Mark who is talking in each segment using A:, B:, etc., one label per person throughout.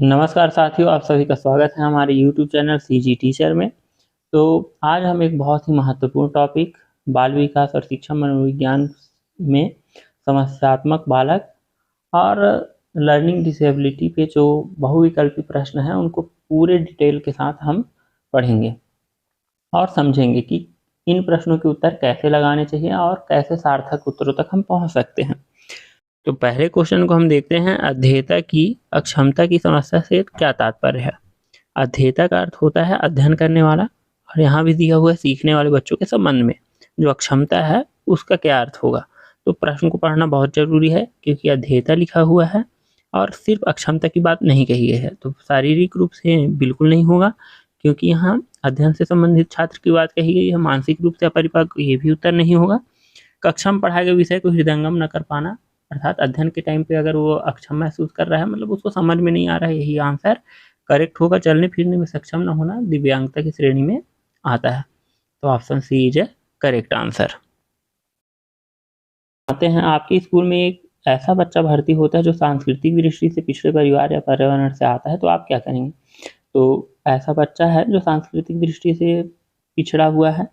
A: नमस्कार साथियों, आप सभी का स्वागत है हमारे यूट्यूब चैनल सीजी टीचर में। तो आज हम एक बहुत ही महत्वपूर्ण टॉपिक बाल विकास और शिक्षा मनोविज्ञान में समस्यात्मक बालक और लर्निंग डिसेबिलिटी पे जो बहुविकल्पी प्रश्न हैं उनको पूरे डिटेल के साथ हम पढ़ेंगे और समझेंगे कि इन प्रश्नों के उत्तर कैसे लगाने चाहिए और कैसे सार्थक उत्तरों तक हम पहुँच सकते हैं। तो पहले क्वेश्चन को हम देखते हैं, अध्येता की अक्षमता की समस्या से क्या तात्पर्य है। अध्येता का अर्थ होता है अध्ययन करने वाला, और यहाँ भी दिया हुआ है सीखने वाले बच्चों के संबंध में जो अक्षमता है उसका क्या अर्थ होगा। तो प्रश्न को पढ़ना बहुत जरूरी है क्योंकि अध्येता लिखा हुआ है और सिर्फ अक्षमता की बात नहीं कही गई है, तो शारीरिक रूप से बिल्कुल नहीं होगा क्योंकि यहाँ अध्ययन से संबंधित छात्र की बात कही गई है। मानसिक रूप से अपरिपक्व, ये भी उत्तर नहीं होगा। कक्षा में पढ़ाए गए विषय को हृदयंगम न कर पाना, अर्थात अध्ययन के टाइम पे अगर वो अक्षम महसूस कर रहा है, मतलब उसको समझ में नहीं आ रहा है, यही आंसर करेक्ट होगा। चलने फिरने में सक्षम न होना दिव्यांगता की श्रेणी में आता है, तो option C is a correct answer. आते हैं, आपके स्कूल में एक ऐसा बच्चा भर्ती होता है जो सांस्कृतिक दृष्टि से पिछड़े परिवार या पर्यावरण से आता है, तो आप क्या करेंगे। तो ऐसा बच्चा है जो सांस्कृतिक दृष्टि से पिछड़ा हुआ है,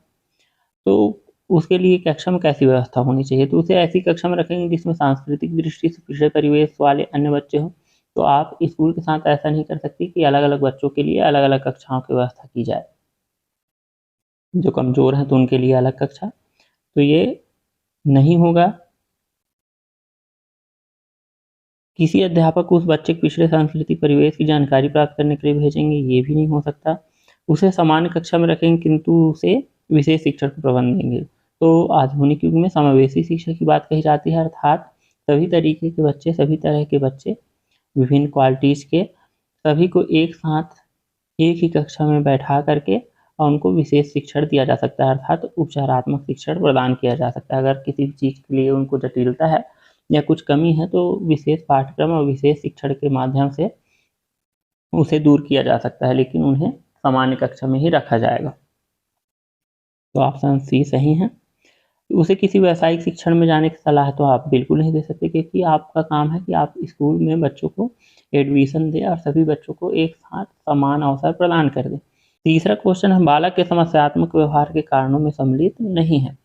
A: तो उसके लिए कक्षा में कैसी व्यवस्था होनी चाहिए। तो उसे ऐसी कक्षा में रखेंगे जिसमें सांस्कृतिक दृष्टि से पिछड़े परिवेश वाले अन्य बच्चे हों। तो आप स्कूल के साथ ऐसा नहीं कर सकते कि अलग अलग बच्चों के लिए अलग अलग कक्षाओं की व्यवस्था की जाए। जो कमजोर हैं तो उनके लिए अलग कक्षा, तो ये नहीं होगा। किसी अध्यापक को उस बच्चे के पिछड़े सांस्कृतिक परिवेश की जानकारी प्राप्त करने के लिए भेजेंगे, ये भी नहीं हो सकता। उसे सामान्य कक्षा में रखेंगे किंतु उसे विशेष शिक्षण को प्रबंध देंगे। तो आधुनिक युग में समावेशी शिक्षा की बात कही जाती है, अर्थात सभी तरीके के बच्चे, सभी तरह के बच्चे, विभिन्न क्वालिटीज के सभी को एक साथ एक ही कक्षा में बैठा करके और उनको विशेष शिक्षण दिया जा सकता है, अर्थात उपचारात्मक शिक्षण प्रदान किया जा सकता है। अगर किसी भी चीज़ के लिए उनको जटिलता है या कुछ कमी है तो विशेष पाठ्यक्रम और विशेष शिक्षण के माध्यम से उसे दूर किया जा सकता है, लेकिन उन्हें सामान्य कक्षा में ही रखा जाएगा। तो ऑप्शन सी सही है। उसे किसी व्यावसायिक शिक्षण में जाने की सलाह तो आप बिल्कुल नहीं दे सकते, क्योंकि आपका काम है कि आप स्कूल में बच्चों को एडमिशन दें और सभी बच्चों को एक साथ समान अवसर प्रदान कर दें। तीसरा क्वेश्चन है, बालक के समस्यात्मक व्यवहार के कारणों में सम्मिलित नहीं है।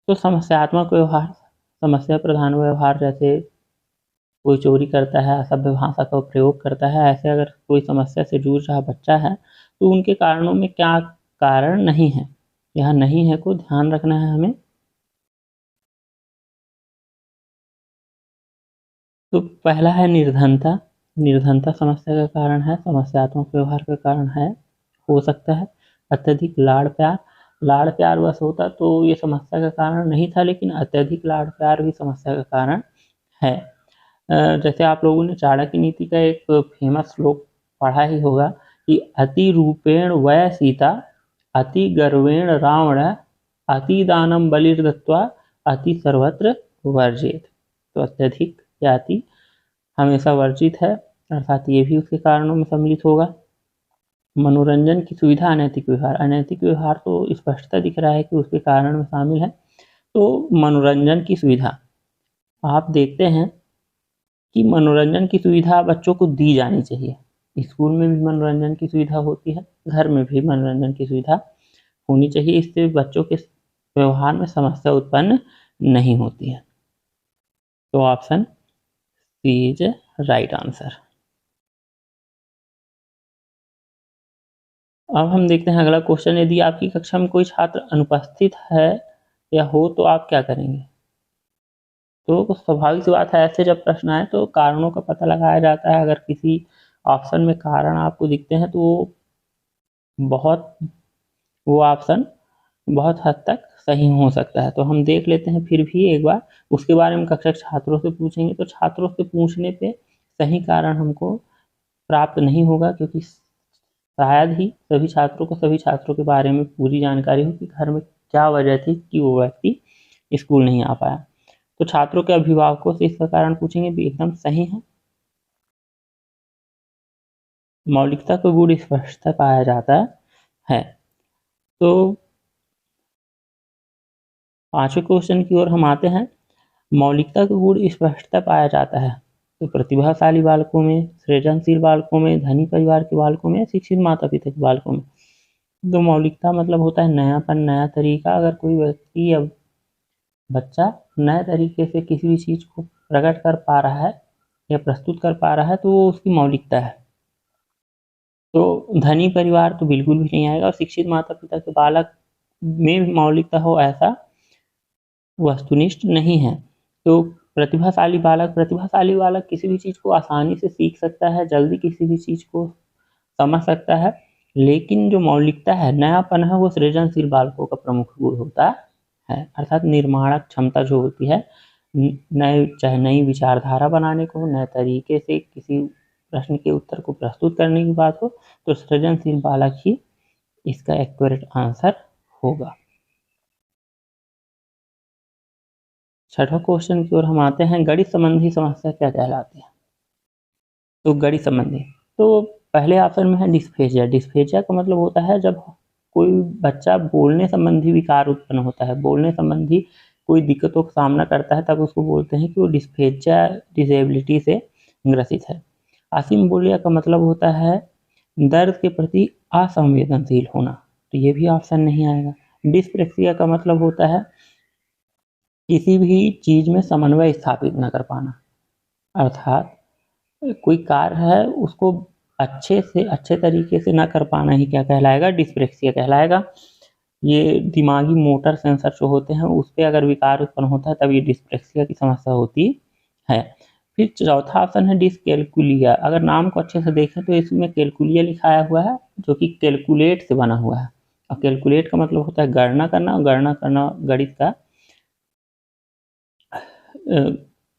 A: तो समस्यात्मक व्यवहार, समस्या प्रधान व्यवहार, जैसे कोई चोरी करता है, असभ्य भाषा का प्रयोग करता है, ऐसे अगर कोई समस्या से जूझ रहा बच्चा है तो उनके कारणों में क्या कारण नहीं है, यहाँ नहीं है को ध्यान रखना है हमें। तो पहला है निर्धनता। निर्धनता समस्या का कारण है, समस्यात्मक व्यवहार का कारण है, हो सकता है। अत्यधिक लाड़ प्यार, लाड़ प्यार बस होता तो ये समस्या का कारण नहीं था, लेकिन अत्यधिक लाड़ प्यार भी समस्या का कारण है। जैसे आप लोगों ने चाणक्य नीति का एक फेमस श्लोक पढ़ा ही होगा कि अति रूपेण वै सीता, अति गर्वेण रावण, अति दानम बलिर्दत्वा, अति सर्वत्र वर्जित। तो अत्यधिक या अति हमेशा वर्जित है, अर्थात ये भी उसके कारणों में सम्मिलित होगा। मनोरंजन की सुविधा, अनैतिक व्यवहार, अनैतिक व्यवहार तो स्पष्टता दिख रहा है कि उसके कारण में शामिल है। तो मनोरंजन की सुविधा, आप देखते हैं कि मनोरंजन की सुविधा बच्चों को दी जानी चाहिए। स्कूल में भी मनोरंजन की सुविधा होती है, घर में भी मनोरंजन की सुविधा होनी चाहिए, इससे बच्चों के व्यवहार में समस्या उत्पन्न नहीं होती है। तो option C is right answer. अब हम देखते हैं अगला क्वेश्चन, यदि आपकी कक्षा में कोई छात्र अनुपस्थित है या हो तो आप क्या करेंगे। तो स्वाभाविक सी बात है, ऐसे जब प्रश्न आए तो कारणों का पता लगाया जाता है। अगर किसी ऑप्शन में कारण आपको दिखते हैं तो बहुत वो ऑप्शन बहुत हद तक सही हो सकता है। तो हम देख लेते हैं फिर भी एक बार, उसके बारे में कक्षा के छात्रों से पूछेंगे। तो छात्रों से पूछने पे सही कारण हमको प्राप्त नहीं होगा, क्योंकि शायद ही सभी छात्रों को सभी छात्रों के बारे में पूरी जानकारी हो कि घर में क्या वजह थी कि वो व्यक्ति स्कूल नहीं आ पाया। तो छात्रों के अभिभावकों से इसका कारण पूछेंगे, भी एकदम सही है। मौलिकता को गुण स्पष्टता पाया जाता है। तो पांचवें क्वेश्चन की ओर हम आते हैं, मौलिकता का गुण स्पष्टता पाया जाता है। तो प्रतिभाशाली बालकों में, सृजनशील बालकों में, धनी परिवार के बालकों में, शिक्षित माता पिता के बालकों में। तो मौलिकता मतलब होता है नयापन, नया तरीका। अगर कोई व्यक्ति या बच्चा नए तरीके से किसी भी चीज़ को प्रकट कर पा रहा है या प्रस्तुत कर पा रहा है तो वो उसकी मौलिकता है। तो धनी परिवार तो बिल्कुल भी नहीं आएगा, और शिक्षित माता पिता के बालक में भी मौलिकता हो ऐसा वस्तुनिष्ठ नहीं है। तो प्रतिभाशाली बालक किसी भी चीज़ को आसानी से सीख सकता है, जल्दी किसी भी चीज़ को समझ सकता है, लेकिन जो मौलिकता है, नयापन है, वो सृजनशील बालकों का प्रमुख गुण होता है। अर्थात निर्माणक क्षमता जो होती है, चाहे नई विचारधारा बनाने को, नए तरीके से किसी प्रश्न के उत्तर को प्रस्तुत करने की बात हो, तो सृजनशील बालक ही इसका एक्यूरेट आंसर होगा। छठा क्वेश्चन की ओर हम आते हैं, गणित संबंधी समस्या क्या कहलाती है? तो गणित संबंधी, तो पहले ऑप्शन में है डिस्फेजिया। डिस्फेजिया का मतलब होता है जब कोई बच्चा बोलने संबंधी विकार उत्पन्न होता है, बोलने संबंधी कोई दिक्कतों का सामना करता है, तब उसको बोलते हैं कि वो डिस्फेजिया डिसेबिलिटी से ग्रसित है। असिम्बोलिया का मतलब होता है दर्द के प्रति असंवेदनशील होना, तो ये भी ऑप्शन नहीं आएगा। डिस्प्रेक्सिया का मतलब होता है किसी भी चीज में समन्वय स्थापित न कर पाना, अर्थात कोई कार्य है उसको अच्छे तरीके से न कर पाना ही क्या कहलाएगा? डिस्प्रेक्सिया कहलाएगा। ये दिमागी मोटर सेंसर जो होते हैं उस पर अगर विकार उत्पन्न होता है तब ये डिस्प्रेक्सिया की समस्या होती है। फिर चौथा ऑप्शन है डिसकैलकुलिया। अगर नाम को अच्छे से देखें तो इसमें कैलकुलिया लिखाया हुआ है, जो कि कैलकुलेट से बना हुआ है, और कैलकुलेट का मतलब होता है गणना करना, और गणना करना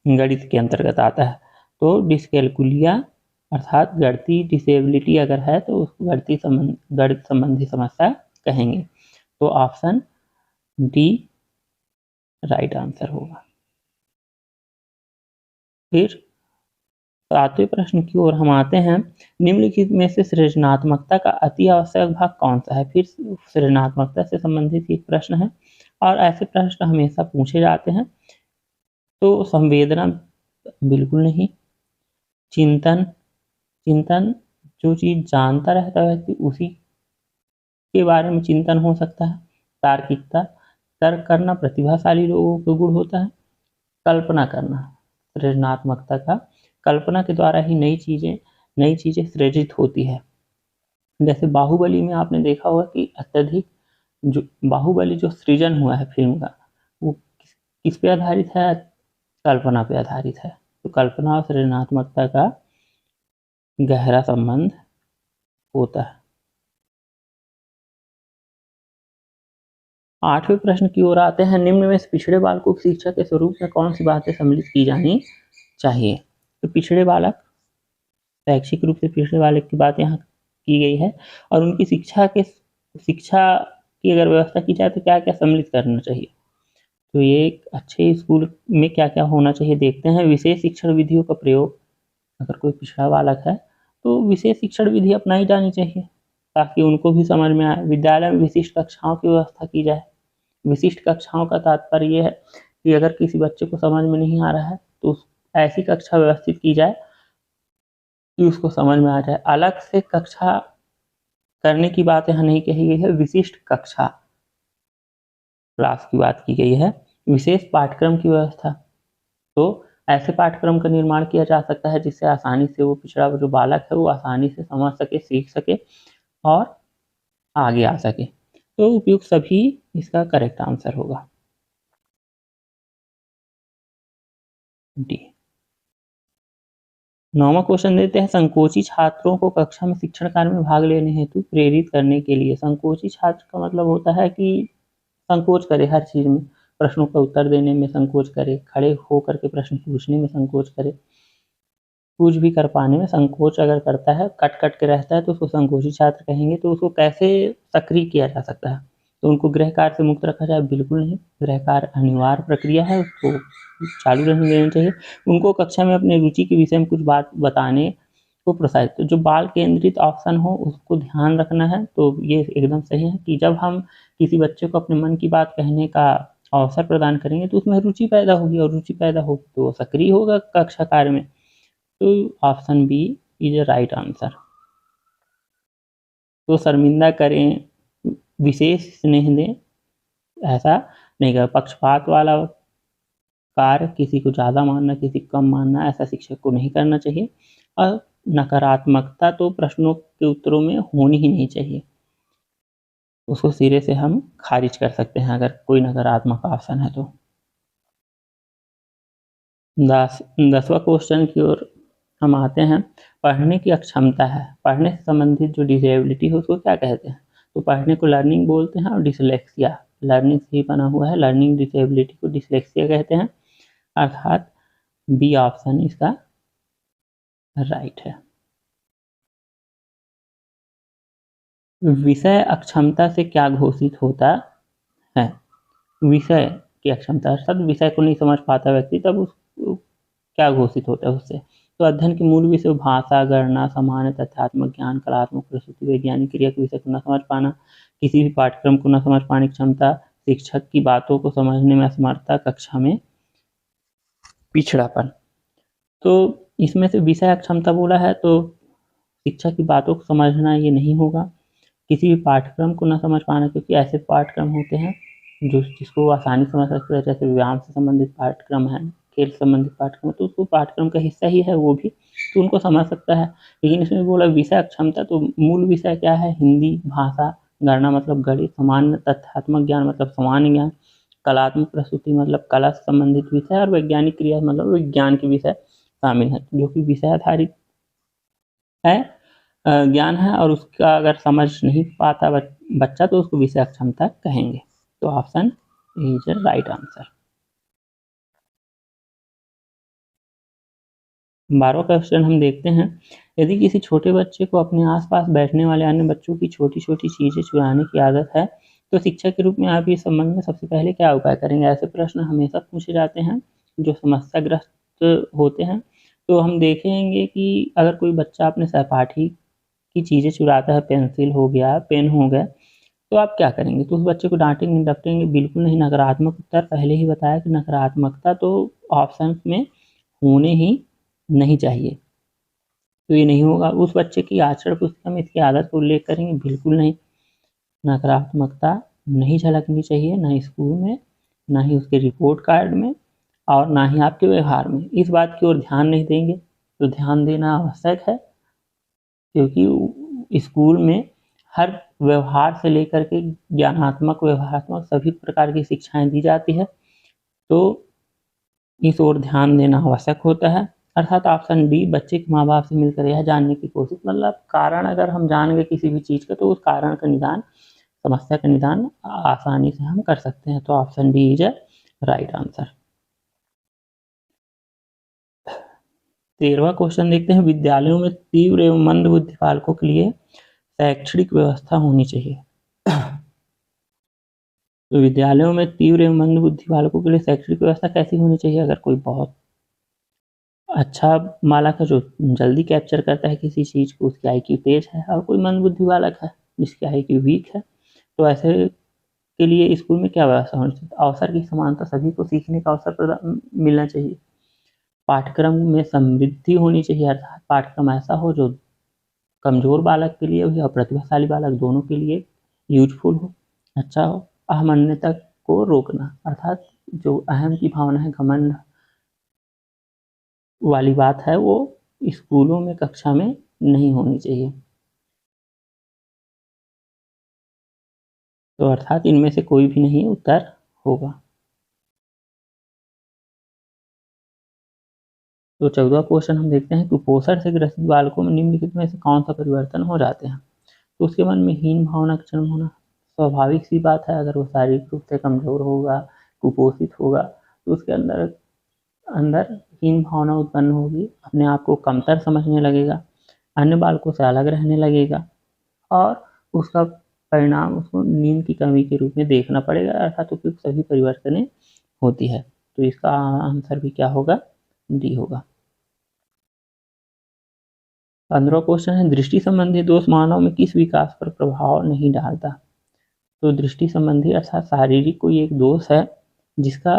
A: गणित के अंतर्गत आता है। तो डिसकैलकुलिया अर्थात गणितीय डिसेबिलिटी अगर है तो उसको गणित संबंधी समस्या कहेंगे। तो ऑप्शन डी राइट आंसर होगा। फिर सातवें प्रश्न की ओर हम आते हैं, निम्नलिखित में से सृजनात्मकता का अति आवश्यक भाग कौन सा है? फिर सृजनात्मकता से संबंधित एक प्रश्न है, और ऐसे प्रश्न हमेशा पूछे जाते हैं। तो संवेदना बिल्कुल नहीं। चिंतन, जो चीज जानता रहता है कि उसी के बारे में चिंतन हो सकता है। तार्किकता, तर्क करना प्रतिभाशाली लोगों का गुण होता है। कल्पना करना, सृजनात्मकता का कल्पना के द्वारा ही नई चीजें सृजित होती है। जैसे बाहुबली में आपने देखा होगा कि अत्यधिक जो बाहुबली जो सृजन हुआ है फिल्म का, वो किस पे आधारित है? कल्पना पे आधारित है। तो कल्पना और सृजनात्मकता का गहरा संबंध होता है। आठवें प्रश्न की ओर आते हैं, निम्न में पिछड़े बालकों की शिक्षा के स्वरूप में कौन सी बातें सम्मिलित की जानी चाहिए? तो पिछड़े बालक, शैक्षिक रूप से पिछड़े बालक की बात यहाँ की गई है, और उनकी शिक्षा की अगर व्यवस्था की जाए तो क्या क्या सम्मिलित करना चाहिए? तो ये एक अच्छे स्कूल में क्या क्या होना चाहिए देखते हैं। विशेष शिक्षण विधियों का प्रयोग, अगर कोई पिछड़ा बालक है तो विशेष शिक्षण विधि अपनाई जानी चाहिए ताकि उनको भी समझ में आए। विद्यालय में विशिष्ट कक्षाओं की व्यवस्था की जाए। विशिष्ट कक्षाओं का तात्पर्य ये है कि अगर किसी बच्चे को समझ में नहीं आ रहा है तो ऐसी कक्षा व्यवस्थित की जाए कि उसको समझ में आ जाए। अलग से कक्षा करने की बात यहाँ नहीं कही गई है, विशिष्ट कक्षा क्लास की बात की गई है। विशेष पाठ्यक्रम की व्यवस्था, तो ऐसे पाठ्यक्रम का निर्माण किया जा सकता है जिससे आसानी से वो पिछड़ा जो बालक है वो आसानी से समझ सके, सीख सके और आगे आ सके। तो उपयुक्त सभी इसका करेक्ट आंसर होगा, डी। 9वां क्वेश्चन देते हैं, संकोची छात्रों को कक्षा में शिक्षण कार्य में भाग लेने हेतु प्रेरित करने के लिए। संकोची छात्र का मतलब होता है कि संकोच करे हर चीज में, प्रश्नों का उत्तर देने में संकोच करे, खड़े होकर के प्रश्न पूछने में संकोच करे, कुछ भी कर पाने में संकोच अगर करता है, कट के रहता है तो उसको संकोची छात्र कहेंगे। तो उसको कैसे सक्रिय किया जा सकता है? तो उनको गृह कार्य से मुक्त रखा जाए? बिल्कुल नहीं, गृह कार्य अनिवार्य प्रक्रिया है, उसको चालू रहने देना चाहिए। उनको कक्षा में अपने रुचि के विषय में कुछ बात बताने को प्रोत्साहित, तो जो बाल केंद्रित ऑप्शन हो उसको ध्यान रखना है। तो ये एकदम सही है कि जब हम किसी बच्चे को अपने मन की बात कहने का अवसर प्रदान करेंगे तो उसमें रुचि पैदा होगी, और रुचि पैदा होगी तो सक्रिय होगा कक्षा कार्य में। तो option B is a right answer. तो शर्मिंदा करें, विशेष स्नेह दें, ऐसा नहीं कर। पक्षपात वाला कार्य, किसी को ज़्यादा मानना किसी को कम मानना, ऐसा शिक्षक को नहीं करना चाहिए। और नकारात्मकता तो प्रश्नों के उत्तरों में होनी ही नहीं चाहिए, उसको सिरे से हम खारिज कर सकते हैं अगर कोई नकारात्मक ऑप्शन है तो। 10वां क्वेश्चन की ओर हम आते हैं। पढ़ने की अक्षमता है, पढ़ने से संबंधित जो डिसेबिलिटी है उसको क्या कहते हैं? तो पढ़ने को लर्निंग बोलते हैं और डिसलेक्सिया लर्निंग से ही बना हुआ है, लर्निंग डिसेबिलिटी को डिसलेक्सिया कहते हैं, अर्थात बी ऑप्शन इसका राइट है। विषय अक्षमता से क्या घोषित होता है? विषय की अक्षमता अर्थात विषय को नहीं समझ पाता व्यक्ति, तब उसको क्या घोषित होता है उससे? तो अध्ययन के मूल विषय भाषा, गणना, सामान्य तथ्यात्मक ज्ञान, कलात्मक प्रस्तुति, वैज्ञानिक क्रिया के विषय को न समझ पाना, किसी भी पाठ्यक्रम को न समझ पाने की क्षमता, शिक्षक की बातों को समझने में असमर्थता, कक्षा में पिछड़ापन। तो इसमें से विषय अक्षमता बोला है तो शिक्षक की बातों को समझना ये नहीं होगा। किसी भी पाठ्यक्रम को न समझ पाना, क्योंकि ऐसे पाठ्यक्रम होते हैं जिसको वो आसानी समझ सकते हैं, जैसे व्यायाम से संबंधित पाठ्यक्रम है, खेल से संबंधित पाठ्यक्रम है, तो उसको पाठ्यक्रम का हिस्सा ही है वो भी, तो उनको समझ सकता है। लेकिन इसमें बोला विषय अक्षमता, तो मूल विषय क्या है? हिंदी भाषा, गणना मतलब गणित, सामान्य तथ्यात्मक ज्ञान मतलब सामान्य ज्ञान, कलात्मक प्रस्तुति मतलब कला से संबंधित विषय, और वैज्ञानिक क्रिया मतलब विज्ञान के विषय शामिल है, जो कि विषय आधारित है ज्ञान है, और उसका अगर समझ नहीं पाता बच्चा तो उसको विषय अक्षमता कहेंगे। तो ऑप्शन इज राइट आंसर। 12वां क्वेश्चन हम देखते हैं। यदि किसी छोटे बच्चे को अपने आसपास बैठने वाले अन्य बच्चों की छोटी छोटी चीज़ें चुराने की आदत है, तो शिक्षक के रूप में आप इस संबंध में सबसे पहले क्या उपाय करेंगे? ऐसे प्रश्न हमेशा पूछे जाते हैं जो समस्याग्रस्त होते हैं। तो हम देखेंगे कि अगर कोई बच्चा अपने सहपाठी की चीज़ें चुराता है, पेंसिल हो गया, पेन हो गया, तो आप क्या करेंगे? तो उस बच्चे को डांटेंगे, डपटेंगे? बिल्कुल नहीं। नकारात्मक उत्तर पहले ही बताया कि नकारात्मकता तो ऑप्शन में होने ही नहीं चाहिए, तो ये नहीं होगा। उस बच्चे की आचरण पुस्तिका में इसकी आदत को उल्लेख करेंगे? बिल्कुल नहीं। नकारात्मकता नहीं झलकनी चाहिए, ना स्कूल में, ना ही उसके रिपोर्ट कार्ड में, और ना ही आपके व्यवहार में। इस बात की ओर ध्यान नहीं देंगे, तो ध्यान देना आवश्यक है, क्योंकि स्कूल में हर व्यवहार से लेकर के ज्ञानात्मक, व्यवहारात्मक सभी प्रकार की शिक्षाएं दी जाती है, तो इस ओर ध्यान देना आवश्यक होता है। अर्थात ऑप्शन डी, बच्चे के माँ बाप से मिलकर यह जानने की कोशिश, मतलब कारण अगर हम जान गए किसी भी चीज़ का, तो उस कारण का निदान, समस्या का निदान आसानी से हम कर सकते हैं। तो option D is right answer. 13वां क्वेश्चन देखते हैं। विद्यालयों में तीव्र एवं मंद बुद्धि बालकों के लिए शैक्षणिक व्यवस्था होनी चाहिए। तो विद्यालयों में तीव्र एवं मंद बुद्धि बालकों के लिए शैक्षणिक व्यवस्था कैसी होनी चाहिए? अगर कोई बहुत अच्छा बालक है जो जल्दी कैप्चर करता है किसी चीज़ को, उसकी IQ तेज है, और कोई मंद बुद्धि बालक है जिसकी IQ वीक है, तो ऐसे के लिए स्कूल में क्या व्यवस्था होनी चाहिए? अवसर की समानता, सभी को सीखने का अवसर मिलना चाहिए। पाठ्यक्रम में समृद्धि होनी चाहिए, अर्थात पाठ्यक्रम ऐसा हो जो कमज़ोर बालक के लिए हो और प्रतिभाशाली बालक दोनों के लिए यूजफुल हो, अच्छा हो। अहमन्यता को रोकना, अर्थात जो अहम की भावना है, घमंड वाली बात है, वो स्कूलों में, कक्षा में नहीं होनी चाहिए। तो अर्थात इनमें से कोई भी नहीं उत्तर होगा। तो 14वां क्वेश्चन हम देखते हैं। कुपोषण से ग्रसित बालकों में निम्नलिखित में से कौन सा परिवर्तन हो जाते हैं? तो उसके मन में हीन भावना का जन्म होना स्वाभाविक सी बात है। अगर वो शारीरिक रूप से कमजोर होगा, कुपोषित होगा, तो उसके अंदर अंदर हीन भावना उत्पन्न होगी, अपने आप को कमतर समझने लगेगा, अन्य बालकों से अलग रहने लगेगा, और उसका परिणाम उसको नींद की कमी के रूप में देखना पड़ेगा, अर्थात उपयुक्त सभी परिवर्तनें होती है। तो इसका आंसर भी क्या होगा? डी होगा। 15वां क्वेश्चन है। दृष्टि संबंधी दोष मानव में किस विकास पर प्रभाव नहीं डालता? तो दृष्टि संबंधी अर्थात शारीरिक कोई एक दोष है जिसका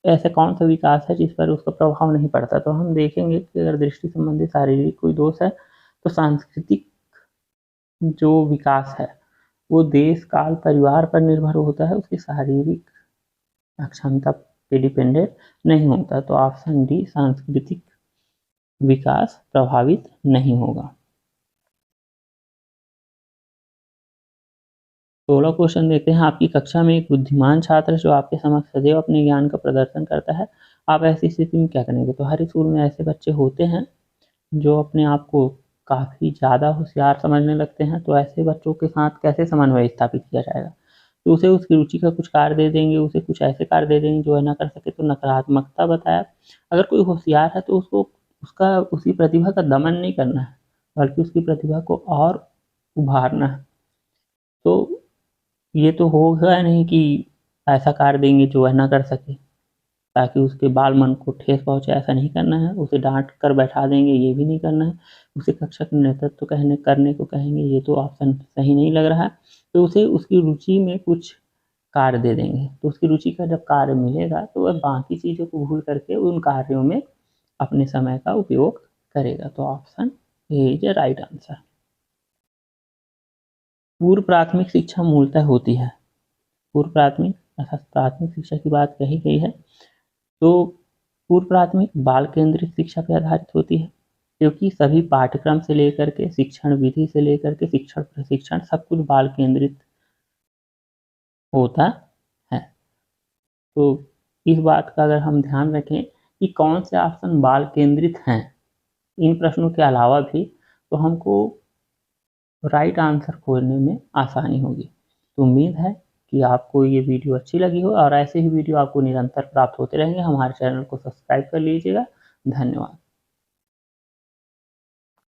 A: ऐसा कौन सा विकास है जिस पर उसका प्रभाव नहीं पड़ता। तो हम देखेंगे कि अगर दृष्टि संबंधी शारीरिक कोई दोष है तो सांस्कृतिक जो विकास है वो देश काल परिवार पर निर्भर होता है, उसकी शारीरिक अक्षमता पे डिपेंडेंट नहीं होता। तो ऑप्शन डी सांस्कृतिक विकास प्रभावित नहीं होगा। 16 क्वेश्चन देखते हैं। आपकी कक्षा में एक बुद्धिमान छात्र जो आपके समक्ष सदैव अपने ज्ञान का प्रदर्शन करता है, आप ऐसी स्थिति में क्या करेंगे। तो हर स्कूल में ऐसे बच्चे होते हैं जो अपने आप को काफ़ी ज़्यादा होशियार समझने लगते हैं। तो ऐसे बच्चों के साथ कैसे समन्वय स्थापित किया जाएगा। तो उसे उसकी रुचि का कुछ कार्य दे देंगे, उसे कुछ ऐसे कार्य दे देंगे जो वह ना कर सके। तो नकारात्मकता बताया, अगर कोई होशियार है तो उसको उसकी प्रतिभा का दमन नहीं करना है, बल्कि उसकी प्रतिभा को और उभारना है। तो ये तो होगा नहीं कि ऐसा कार्य देंगे जो वह ना कर सके ताकि उसके बाल मन को ठेस पहुँचे, ऐसा नहीं करना है। उसे डांट कर बैठा देंगे, ये भी नहीं करना है। उसे कक्षा का नेतृत्व करने को कहेंगे, ये तो ऑप्शन सही नहीं लग रहा है। तो उसे उसकी रुचि में कुछ कार्य दे देंगे। तो उसकी रुचि का जब कार्य मिलेगा तो वह बाकी चीज़ों को भूल करके उन कार्यों में अपने समय का उपयोग करेगा। तो option A is the right answer. पूर्व प्राथमिक शिक्षा मूलतः होती है, पूर्व प्राथमिक अर्थात प्राथमिक शिक्षा की बात कही गई है। तो पूर्व प्राथमिक बाल केंद्रित शिक्षा पर आधारित होती है, क्योंकि सभी पाठ्यक्रम से लेकर के शिक्षण विधि से लेकर के शिक्षण प्रशिक्षण सब कुछ बाल केंद्रित होता है। तो इस बात का अगर हम ध्यान रखें कि कौन से ऑप्शन बाल केंद्रित हैं इन प्रश्नों के अलावा भी, तो हमको राइट आंसर खोजने में आसानी होगी। तो उम्मीद है कि आपको ये वीडियो अच्छी लगी हो और ऐसे ही वीडियो आपको निरंतर प्राप्त होते रहेंगे। हमारे चैनल को सब्सक्राइब कर लीजिएगा। धन्यवाद।